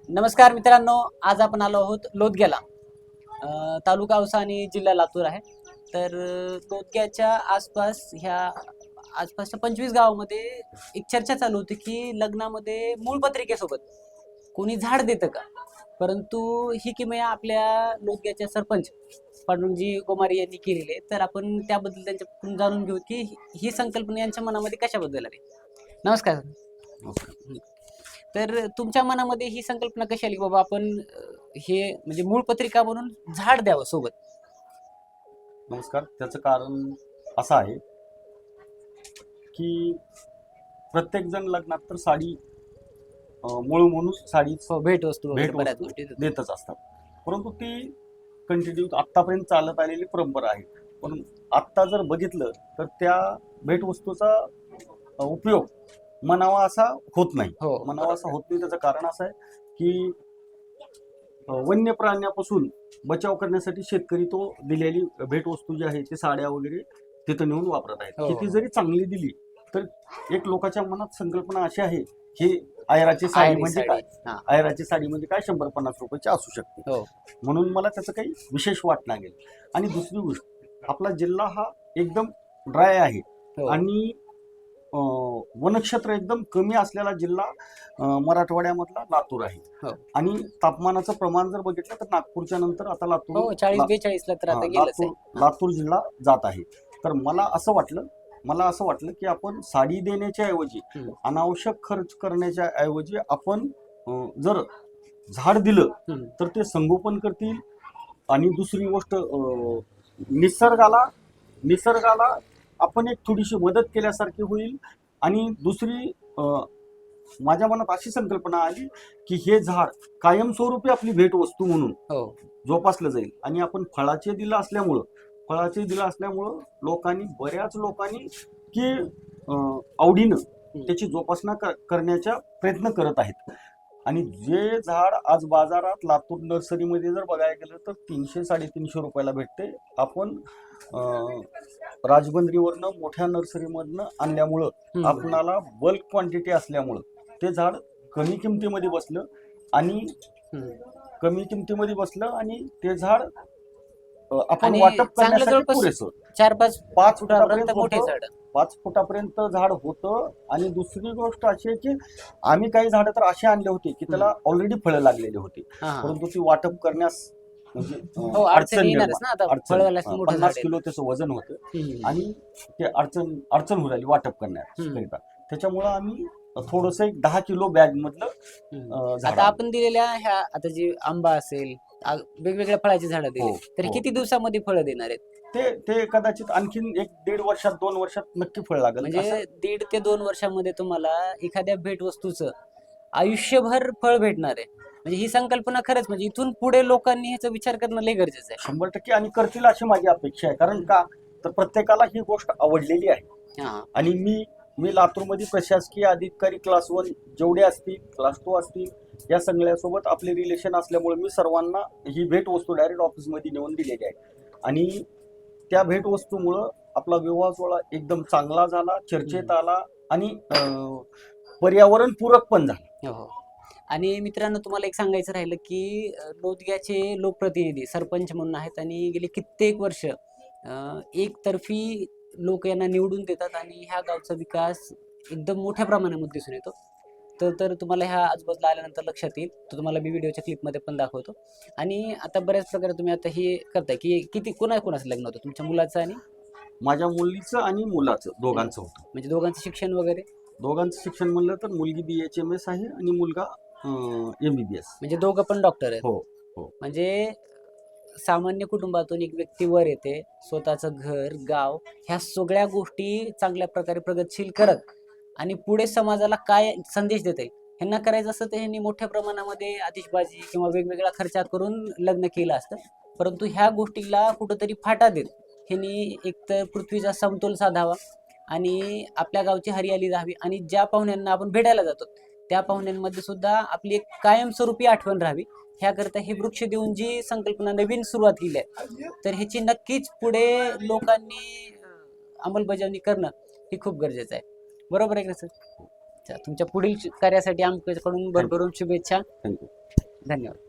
नमस्कार मित्रांनो, आज आपण आलो आहोत लोदग्याला. तालुका औसा आणि जिल्हा लातूर आहे. तर लोदग्याच्या आसपासच्या 25 गावामध्ये एक चर्चा चालू होती की लग्नामध्ये मूळ पत्रिकेसोबत कोणी झाड देतं का. परंतु ही किमया आपल्या लोदग्याच्या सरपंच पांडुरंगजी गोमारे यांनी केलेली आहे. तर आपण त्याबद्दल त्यांच्याकडून जाणून घेऊ की ही संकल्पना यांच्या मनामध्ये कशाबद्दल आली. नमस्कार. तर तुमच्या मनामध्ये ही संकल्पना कशी आली बाबा आपण हे म्हणजे मूळ पत्रिका म्हणून झाड द्यावं सोबत. नमस्कार. त्याचं कारण असं आहे की प्रत्येक जण लग्नात तर साडी मूळ म्हणून साडी भेट वस्तू भेट बऱ्याच वस्तू गोष्टी देतात. देतच असतात, परंतु ती कंटिन्यू आत्तापर्यंत चालत आलेली परंपरा आहे. पण आत्ता जर बघितलं तर त्या भेटवस्तूचा उपयोग म्हणावा असा होत नाही. हो. म्हणावा असा होत नाही त्याचं कारण असं आहे की वन्य प्राण्यापासून बचाव करण्यासाठी शेतकरी तो दिलेली भेटवस्तू जी आहे ती साड्या वगैरे तिथं नेऊन वापरत आहेत. हो. किती जरी चांगली दिली तर एक लोकांच्या मनात संकल्पना अशी आहे की आयराची साडी आयरी म्हणजे साडी. काय, हा. आयराची साडी म्हणजे काय 150 रुपयाची असू शकते. हो. म्हणून मला त्याचं काही विशेष वाटणार नाही. आणि दुसरी गोष्ट, आपला जिल्हा हा एकदम ड्राय आहे हो. आणि वनक्षेत्र एकदम कमी असलेला जिल्हा मराठवाड्यामधला लातूर आहे. हो. आणि तापमानाचं प्रमाण जर बघितलं तर नागपूरच्या नंतर आता हो 40-42 ला तर आता गेलंच आहे. लातूर जिल्हा जात आहे. तर मला असं वाटलं की आपण साडी देण्याच्या ऐवजी अनावश्यक खर्च करण्याच्या ऐवजी आपण जर झाड दिलं तर ते संगोपन करतील. आणि दुसरी गोष्ट, निसर्गाला आपण एक थोडीशी मदत केल्यासारखी होईल. आणि दुसरी माझ्या मनात अशी संकल्पना आली की हे झाड कायमस्वरूपी आपली भेटवस्तू म्हणून जोपासलं जाईल. आणि आपण फळाचे दिलं असल्यामुळं बऱ्याच लोकांनी की आवडीनं त्याची जोपासना करण्याचा प्रयत्न करत आहेत. आणि जे झाड आज बाजारात लातूर नर्सरीमध्ये जर बघायला गेलं तर 300-350 रुपयाला भेटते. आपण राजबंदरीवरनं मोठ्या नर्सरीमधनं आणल्यामुळं आपणाला बल्क क्वांटिटी असल्यामुळं ते झाड कमी किमतीमध्ये बसलं आणि ते झाड आपण वाटप करण्यासाठी पुरेसं 4-5 फुटापर्यंत मोठे झाड 5 फुटापर्यंत झाड होतं. आणि दुसरी गोष्ट अशी आहे की आम्ही काही झाडं तर असे आणले होते की त्याला ऑलरेडी फळं लागलेली होती, परंतु ती वाटप करण्यास म्हणजे अडचण 50 किलो त्याचं वजन होतं आणि ते अडचण होऊ राहिली वाटप करण्याकरिता. त्याच्यामुळं आम्ही थोडस एक 10 किलो बॅग मधलं आता आपण दिलेल्या ह्या आता जी आंबा असेल वेगवेगळ्या फळाची झाडं दिली तर किती दिवसामध्ये फळं देणार आहेत? ते कदाचित आणखीन 1-1.5 वर्षात 2 वर्षात नक्की फळ लागेल. म्हणजे 1.5 ते 2 वर्षामध्ये तुम्हाला एखाद्या भेटवस्तूचं आयुष्यभर फळ भेटणार आहे. म्हणजे ही संकल्पना खरंच म्हणजे इथून पुढे लोकांनी ह्याचा विचार करणं लय गरजेचं आहे. 100% आणि करतील अशी माझी अपेक्षा आहे. कारण का तर प्रत्येकाला ही गोष्ट आवडलेली आहे. आणि मी लातूरमध्ये प्रशासकीय अधिकारी क्लास 1 जेवढे असतील, क्लास 2 असतील, या सगळ्यासोबत आपले रिलेशन असल्यामुळे मी सर्वांना ही भेटवस्तू डायरेक्ट ऑफिसमध्ये नेऊन दिलेली आहे. आणि त्या भेटवस्तूमुळं आपला विवाह सोहळा एकदम चांगला झाला, चर्चेत आला आणि पर्यावरण पूरक पण झाला. हो. आणि मित्रांनो, तुम्हाला एक सांगायचं राहिलं की लोदग्याचे लोकप्रतिनिधी सरपंच म्हणून आहेत आणि गेली कित्येक वर्ष एकतर्फी लोक यांना निवडून देतात आणि ह्या गावचा विकास एकदम मोठ्या प्रमाणामध्ये दिसून येतो. तर तुम्हाला ह्या आजूबाजूला आल्यानंतर लक्षात येईल. तो तुम्हाला मी व्हिडिओच्या क्लिपमध्ये पण दाखवतो. आणि आता बऱ्याच प्रकारे तुम्ही आता हे करताय की किती कोणाकोणाचं लग्न होतं, तुमच्या मुलाचं आणि माझ्या मुलीचं आणि मुलाचं दोघांचं होतं. म्हणजे दोघांचं शिक्षण वगैरे? दोघांचं शिक्षण म्हणलं तर मुलगी BHMS आहे आणि मुलगा MBBS. म्हणजे दोघं पण डॉक्टर आहेत? हो. म्हणजे सामान्य कुटुंबातून एक व्यक्ती वर येते, स्वतःचं घर गाव ह्या सगळ्या गोष्टी चांगल्या प्रकारे प्रगतशील करत आणि पुढे समाजाला काय संदेश देते ह्यांना करायचं असतं तर ह्यांनी मोठ्या प्रमाणामध्ये आतिषबाजी किंवा वेगवेगळा खर्च करून लग्न केलं असतं. परंतु ह्या गोष्टीला कुठंतरी फाटा देत ह्यांनी एकतर पृथ्वीचा समतोल साधावा आणि आपल्या गावची हरियाली राहावी आणि ज्या पाहुण्यांना आपण भेटायला जातो त्या पाहुण्यांमध्ये सुद्धा आपली एक कायमस्वरूपी आठवण राहावी ह्याकरता हे वृक्ष देऊन जी संकल्पना नवीन सुरुवात केली आहे तर ह्याची नक्कीच पुढे लोकांनी अंमलबजावणी करणं हे खूप गरजेचं आहे. बरोबर आहे का सर? तुमच्या पुढील कार्यासाठी आमच्याकडून भरभरून शुभेच्छा. थँक्यू. धन्यवाद.